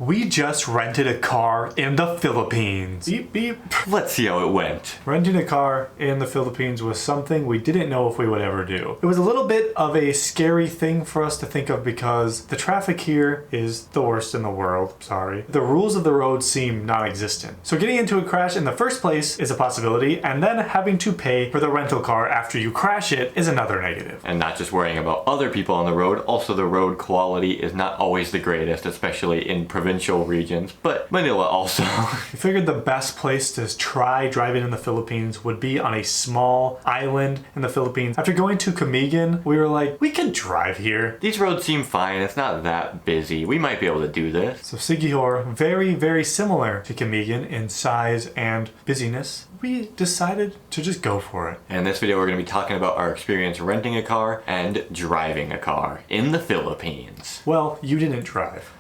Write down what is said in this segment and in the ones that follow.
We just rented a car in the Philippines. Beep, beep. Let's see how it went. Renting a car in the Philippines was something we didn't know if we would ever do. It was a little bit of a scary thing for us to think of because the traffic here is the worst in the world. Sorry. The rules of the road seem non-existent. So getting into a crash in the first place is a possibility, and then having to pay for the rental car after you crash it is another negative. And not just worrying about other people on the road, also the road quality is not always the greatest, especially in provincial regions, but Manila also. We figured the best place to try driving in the Philippines would be on a small island in the Philippines. After going to Camigan, we were like, we can drive here. These roads seem fine, it's not that busy. We might be able to do this. So Siquijor, very, very similar to Camigan in size and busyness. We decided to just go for it. And in this video we're going to be talking about our experience renting a car and driving a car in the Philippines. Well, you didn't drive.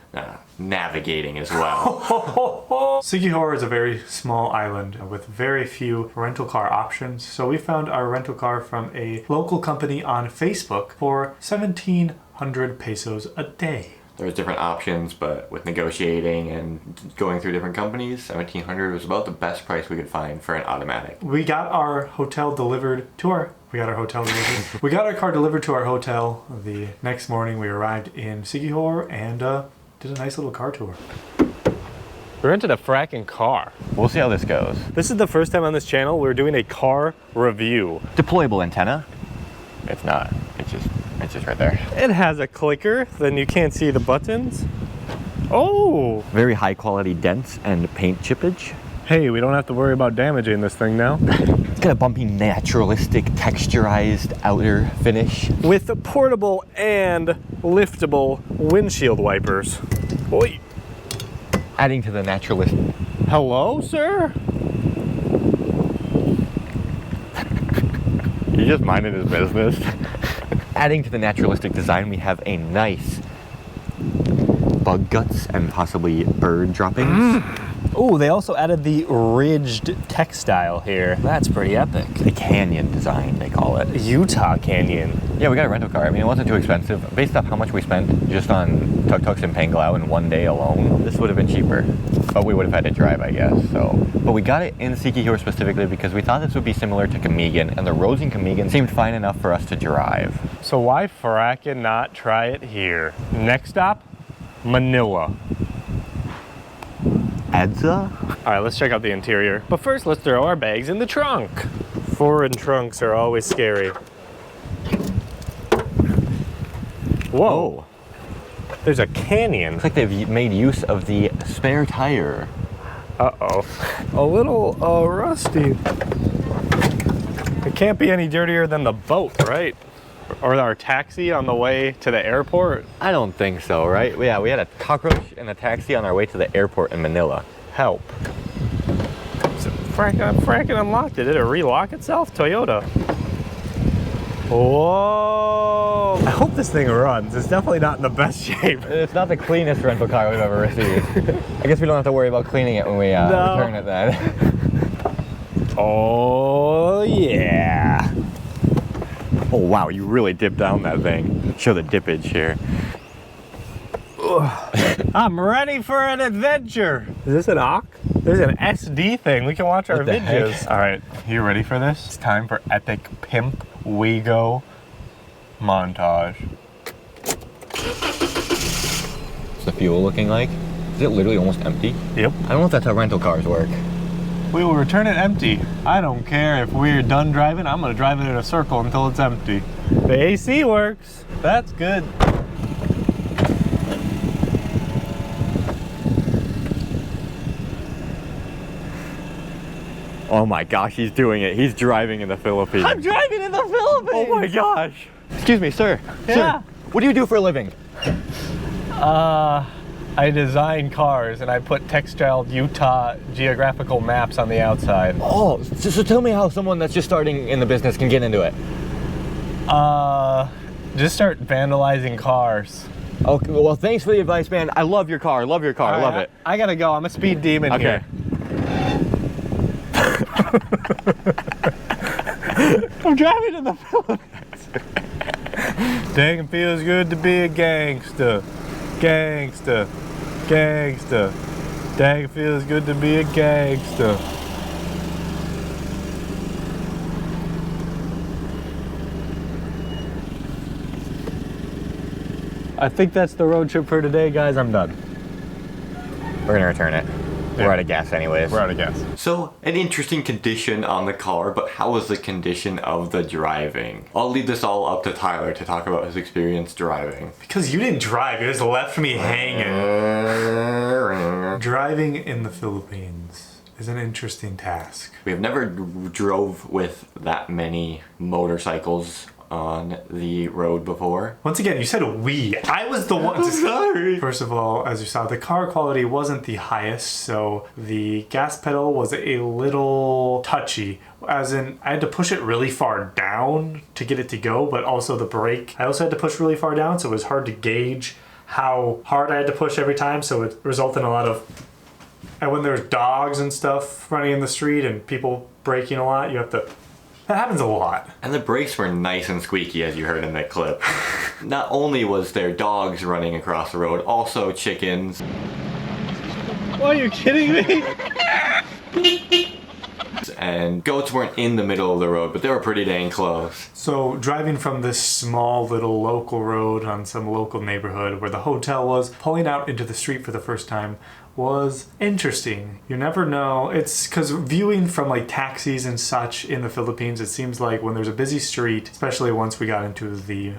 Navigating as well. Siquijor is a very small island with very few rental car options, so we found our rental car from a local company on Facebook for 1,700 pesos a day. There's different options, but with negotiating and going through different companies, 1,700 was about the best price we could find for an automatic. We got our hotel delivered to our We got our car delivered to our hotel. The next morning we arrived in Siquijor and did a nice little car tour. We rented a fracking car. We'll see how this goes. This is the first time on this channel we're doing a car review. Deployable antenna? It's not. It's just right there. It has a clicker, then you can't see the buttons. Oh! Very high quality dents and paint chippage. Hey, we don't have to worry about damaging this thing now. It's got a bumpy, naturalistic, texturized outer finish. With portable and liftable windshield wipers. Oi! Adding to the naturalist. Hello, sir? He just minded his business. Adding to the naturalistic design, we have a nice bug guts and possibly bird droppings. Oh, they also added the ridged textile here. That's pretty epic. The canyon design, they call it. Utah Canyon. Yeah, we got a rental car. I mean, it wasn't too expensive. Based off how much we spent just on tuk-tuks and Panglao in one day alone, this would have been cheaper. But we would have had to drive, I guess, so. But we got it in Siquijor specifically because we thought this would be similar to Camigan, and the roads in Camigan seemed fine enough for us to drive. So why frackin' not try it here? Next stop, Manila. Edza? All right, let's check out the interior. But first, let's throw our bags in the trunk. Foreign trunks are always scary. Whoa. There's a canyon. Looks like they've made use of the spare tire. Uh-oh. A little rusty. It can't be any dirtier than the boat, right? Or our taxi on the way to the airport? I don't think so, right? Yeah, we had a cockroach and a taxi on our way to the airport in Manila. Help. So fracking unlocked it. Did it relock itself? Toyota. Whoa! I hope this thing runs. It's definitely not in the best shape. It's not the cleanest rental car we've ever received. I guess we don't have to worry about cleaning it when we return it then. Oh, yeah. Oh wow, you really dipped down that thing. Show the dippage here. I'm ready for an adventure. Is this an AUK? There's an SD thing. We can watch our videos. All right, you ready for this? It's time for epic pimp Wego montage. What's the fuel looking like? Is it literally almost empty? Yep. I don't know if that's how rental cars work. We will return it empty. I don't care if we're done driving, I'm gonna drive it in a circle until it's empty. The AC works. That's good. Oh my gosh, he's doing it. He's driving in the Philippines. I'm driving in the Philippines. Oh my gosh. Excuse me, sir. Yeah. Sir, what do you do for a living? I design cars and I put textile Utah geographical maps on the outside. Oh, so tell me how someone that's just starting in the business can get into it. Just start vandalizing cars. Okay, well, thanks for the advice, man. I love your car. Love your car. I love it. I gotta go. I'm a speed demon here. I'm driving to the Philippines. Dang, it feels good to be a gangster. Gangster. Gangsta. Dang, it feels good to be a gangsta. I think that's the road trip for today, guys. I'm done. We're gonna return it. We're out of gas anyways. We're out of gas. So, an interesting condition on the car, but how was the condition of the driving? I'll leave this all up to Tyler to talk about his experience driving. Because you didn't drive, you just left me hanging. Driving in the Philippines is an interesting task. We have never drove with that many motorcycles on the road before. Once again, you said we. I was the one to Sorry. First of all, as you saw, the car quality wasn't the highest, so the gas pedal was a little touchy. As in, I had to push it really far down to get it to go, but also the brake, I also had to push really far down, so it was hard to gauge how hard I had to push every time, so it resulted in a lot of... And when there's dogs and stuff running in the street and people braking a lot, you have to... That happens a lot. And the brakes were nice and squeaky, as you heard in that clip. Not only was there dogs running across the road, also chickens. Oh, are you kidding me? And goats weren't in the middle of the road, but they were pretty dang close. So driving from this small little local road on some local neighborhood where the hotel was, pulling out into the street for the first time was interesting. You never know. It's because viewing from like taxis and such in the Philippines, it seems like when there's a busy street, especially once we got into the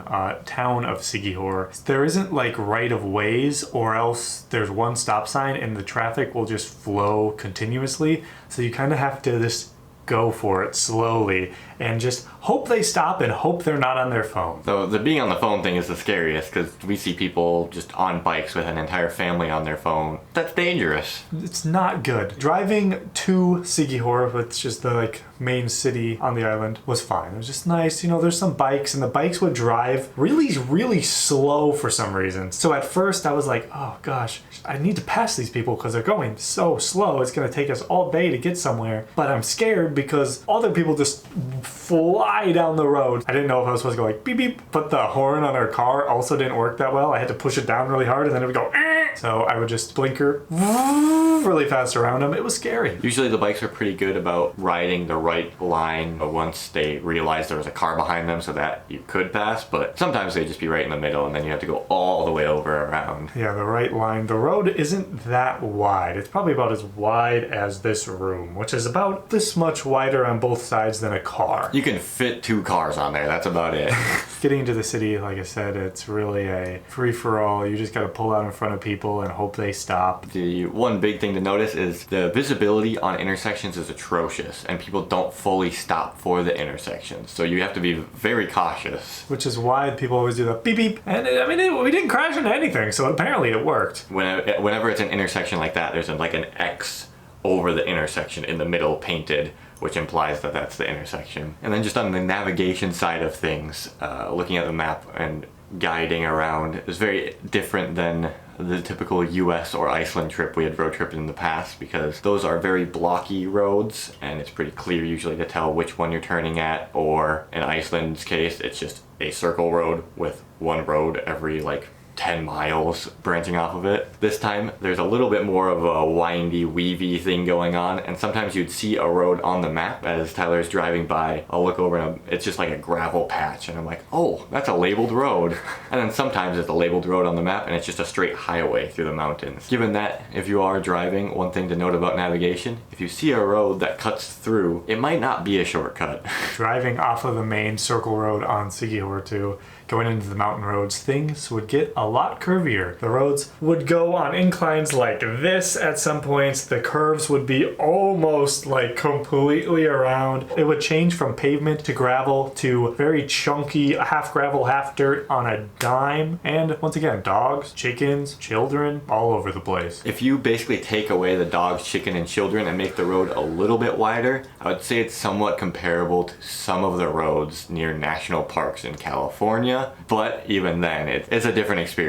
town of Siquijor, there isn't like right of ways, or else there's one stop sign and the traffic will just flow continuously. So you kind of have to just go for it slowly and just hope they stop and hope they're not on their phone. So the being on the phone thing is the scariest, because we see people just on bikes with an entire family on their phone. That's dangerous. It's not good. Driving to Siquijor, which is the like main city on the island, was fine. It was just nice. You know, there's some bikes and the bikes would drive really slow for some reason. So at first I was like, oh gosh, I need to pass these people because they're going so slow. It's gonna take us all day to get somewhere. But I'm scared because other people just fly down the road. I didn't know if I was supposed to go like beep beep, but the horn on our car also didn't work that well. I had to push it down really hard and then it would go eh. So I would just blinker really fast around them. It was scary. Usually the bikes are pretty good about riding the right line once they realized there was a car behind them so that you could pass, but sometimes they just be right in the middle and then you have to go all the way over around. Yeah, the right line. The road isn't that wide. It's probably about as wide as this room, which is about this much wider on both sides than a car. You can fit 2 cars on there, that's about it. Getting into the city, like I said, it's really a free-for-all. You just gotta pull out in front of people and hope they stop. The one big thing to notice is the visibility on intersections is atrocious and people don't fully stop for the intersections. So you have to be very cautious. Which is why people always do the beep beep. And I mean, we didn't crash into anything, so apparently it worked. Whenever it's an intersection like that, there's like an X over the intersection in the middle painted, which implies that that's the intersection. And then just on the navigation side of things, looking at the map and guiding around is very different than the typical US or Iceland trip we had road tripped in the past, because those are very blocky roads and it's pretty clear usually to tell which one you're turning at, or in Iceland's case it's just a circle road with one road every like 10 miles branching off of it. This time there's a little bit more of a windy, weavy thing going on, and sometimes you'd see a road on the map as Tyler's driving by. I'll look over and it's just like a gravel patch and I'm like, oh, that's a labeled road. And then sometimes it's a labeled road on the map and it's just a straight highway through the mountains. Given that, if you are driving, one thing to note about navigation, if you see a road that cuts through, it might not be a shortcut. Driving off of the main circle road on Siquijor too, going into the mountain roads, things would get a lot curvier. The roads would go on inclines like this at some points. The curves would be almost like completely around. It would change from pavement to gravel to very chunky half gravel, half dirt on a dime. And once again, dogs, chickens, children, all over the place. If you basically take away the dogs, chicken, and children and make the road a little bit wider, I would say it's somewhat comparable to some of the roads near national parks in California. But even then, it's a different experience.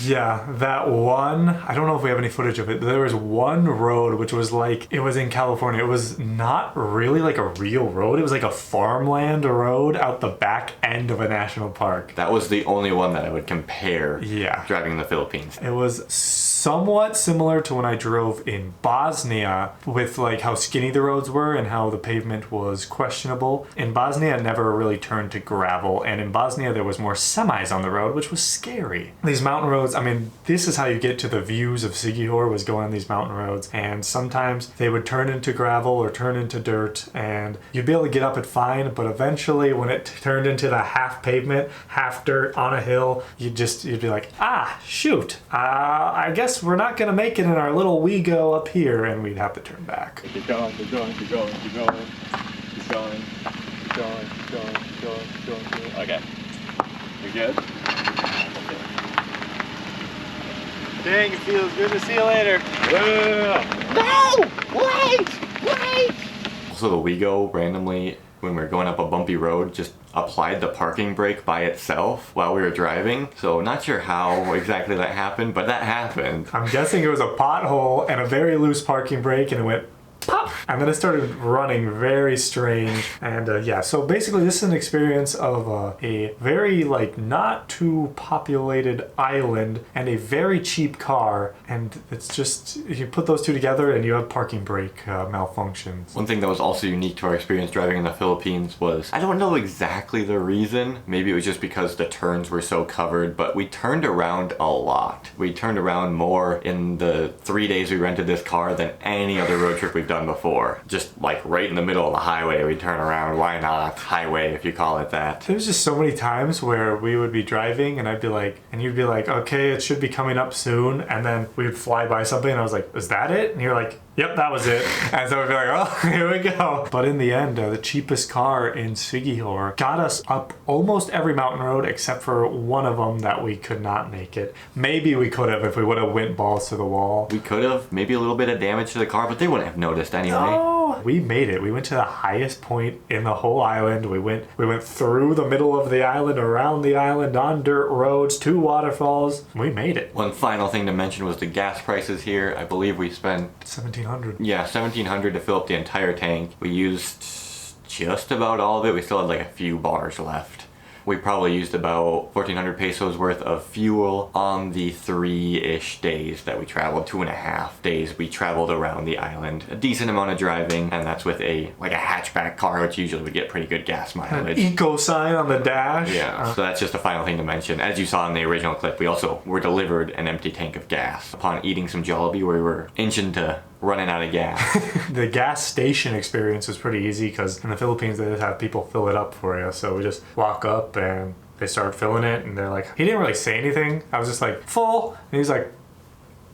Yeah, that one, I don't know if we have any footage of it, but there was one road which was like, it was in California. It was not really like a real road. It was like a farmland road out the back end of a national park. That was the only one that I would compare Yeah. driving in the Philippines. It was somewhat similar to when I drove in Bosnia with like how skinny the roads were and how the pavement was questionable. In Bosnia, it never really turned to gravel, and in Bosnia there was more semis on the road, which was scary. These mountain roads, I mean, this is how you get to the views of Siquijor, was going on these mountain roads, and sometimes they would turn into gravel or turn into dirt, and you'd be able to get up it fine, but eventually when it turned into the half pavement, half dirt on a hill, you'd be like, ah, shoot, I guess we're not gonna make it in our little Wego up here, and we'd have to turn back. Keep going, keep going, keep going, keep going, keep going, keep going, keep going, keep going, keep going, keep going. Okay. You good? Dang, it feels good to see you later. No! Wait! Also, the Wego randomly, when we were going up a bumpy road, just applied the parking brake by itself while we were driving. So not sure how exactly that happened, but that happened. I'm guessing it was a pothole and a very loose parking brake, and it went pop, and then it started running very strange. And yeah, so basically this is an experience of a very like not too populated island and a very cheap car, and it's just, you put those two together and you have parking brake malfunctions. One thing that was also unique to our experience driving in the Philippines was, I don't know exactly the reason, maybe it was just because the turns were so covered, but we turned around a lot. We turned around more in the 3 days we rented this car than any other road trip we've done before. Just like right in the middle of the highway, we turn around. Why not? Highway, if you call it that. There was just so many times where we would be driving and I'd be like, and you'd be like, okay, it should be coming up soon, and then we would fly by something and I was like, is that it? And you're like, yep, that was it. And so we'd be like, oh, here we go. But in the end, the cheapest car in Siquijor got us up almost every mountain road except for one of them that we could not make it. Maybe we could have if we would have went balls to the wall. We could have, maybe a little bit of damage to the car, but they wouldn't have noticed anyway. No, we made it. We went to the highest point in the whole island. We went through the middle of the island, around the island, on dirt roads, 2 waterfalls. We made it. One final thing to mention was the gas prices here. I believe we spent 1,700. Yeah, 1,700 to fill up the entire tank. We used just about all of it. We still had like a few bars left. We probably used about 1,400 pesos worth of fuel on the 3-ish days that we traveled. 2.5 days we traveled around the island. A decent amount of driving, and that's with a hatchback car, which usually would get pretty good gas mileage. An eco sign on the dash. Yeah, so that's just a final thing to mention. As you saw in the original clip, we also were delivered an empty tank of gas. Upon eating some Jollibee, we were inching to running out of gas. The gas station experience was pretty easy because in the Philippines they just have people fill it up for you. So we just walk up and they start filling it, and they're like, he didn't really say anything. I was just like, full, and he's like,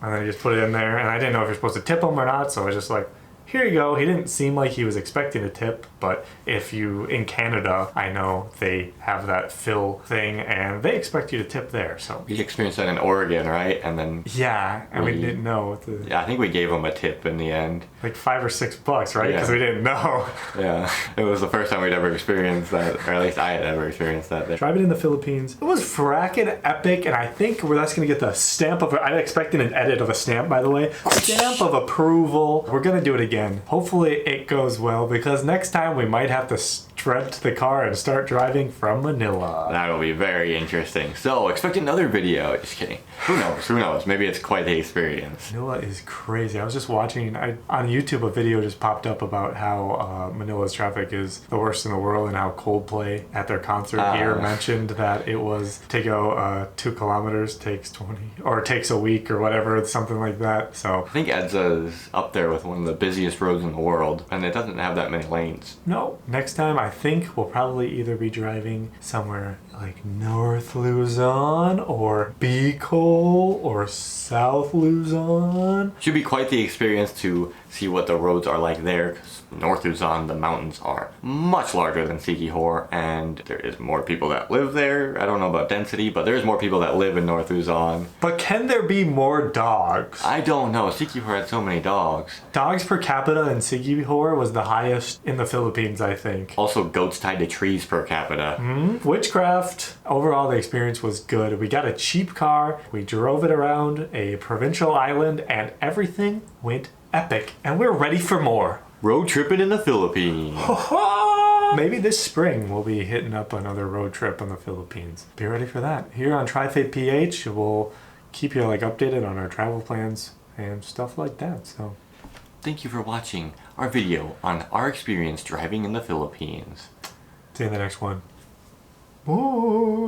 and then he just put it in there, and I didn't know if you're supposed to tip him or not, so I was just like, here you go. He didn't seem like he was expecting a tip, but if you, in Canada, I know they have that fill thing and they expect you to tip there, so. We experienced that in Oregon, right? And then... Yeah, and we didn't know. Yeah, I think we gave him a tip in the end. Like $5 or $6, right? Because we didn't know. Yeah, it was the first time we'd ever experienced that, or at least I had ever experienced that there. Driving in the Philippines, it was frackin' epic, and I think that's gonna get the stamp of, I'm expecting an edit of a stamp, by the way. Stamp of approval. We're gonna do it again. Hopefully it goes well, because next time we might have to rent the car and start driving from Manila. That'll be very interesting. So expect another video. Just kidding. Who knows? Who knows? Maybe it's quite the experience. Manila is crazy. I was just watching on YouTube, a video just popped up about how Manila's traffic is the worst in the world, and how Coldplay at their concert here mentioned that it was to go 2 kilometers takes 20 or takes a week or whatever, something like that. So I think Edsa is up there with one of the busiest roads in the world, and it doesn't have that many lanes. No, next time I think we'll probably either be driving somewhere like North Luzon or Bicol or South Luzon. Should be quite the experience to see what the roads are like there, because North Luzon, the mountains are much larger than Siquijor, and there is more people that live there. I don't know about density, but there's more people that live in North Luzon. But can there be more dogs? I don't know. Siquijor had so many dogs. Dogs per capita in Siquijor was the highest in the Philippines, I think. Also, goats tied to trees per capita. Witchcraft. Overall, the experience was good. We got a cheap car, we drove it around a provincial island, and everything went epic. And we're ready for more. Road tripping in the Philippines. Maybe this spring we'll be hitting up another road trip in the Philippines. Be ready for that. Here on TriFate PH, we'll keep you like updated on our travel plans and stuff like that. So Thank you for watching our video on our experience driving in the Philippines. see you in the next one. Bye.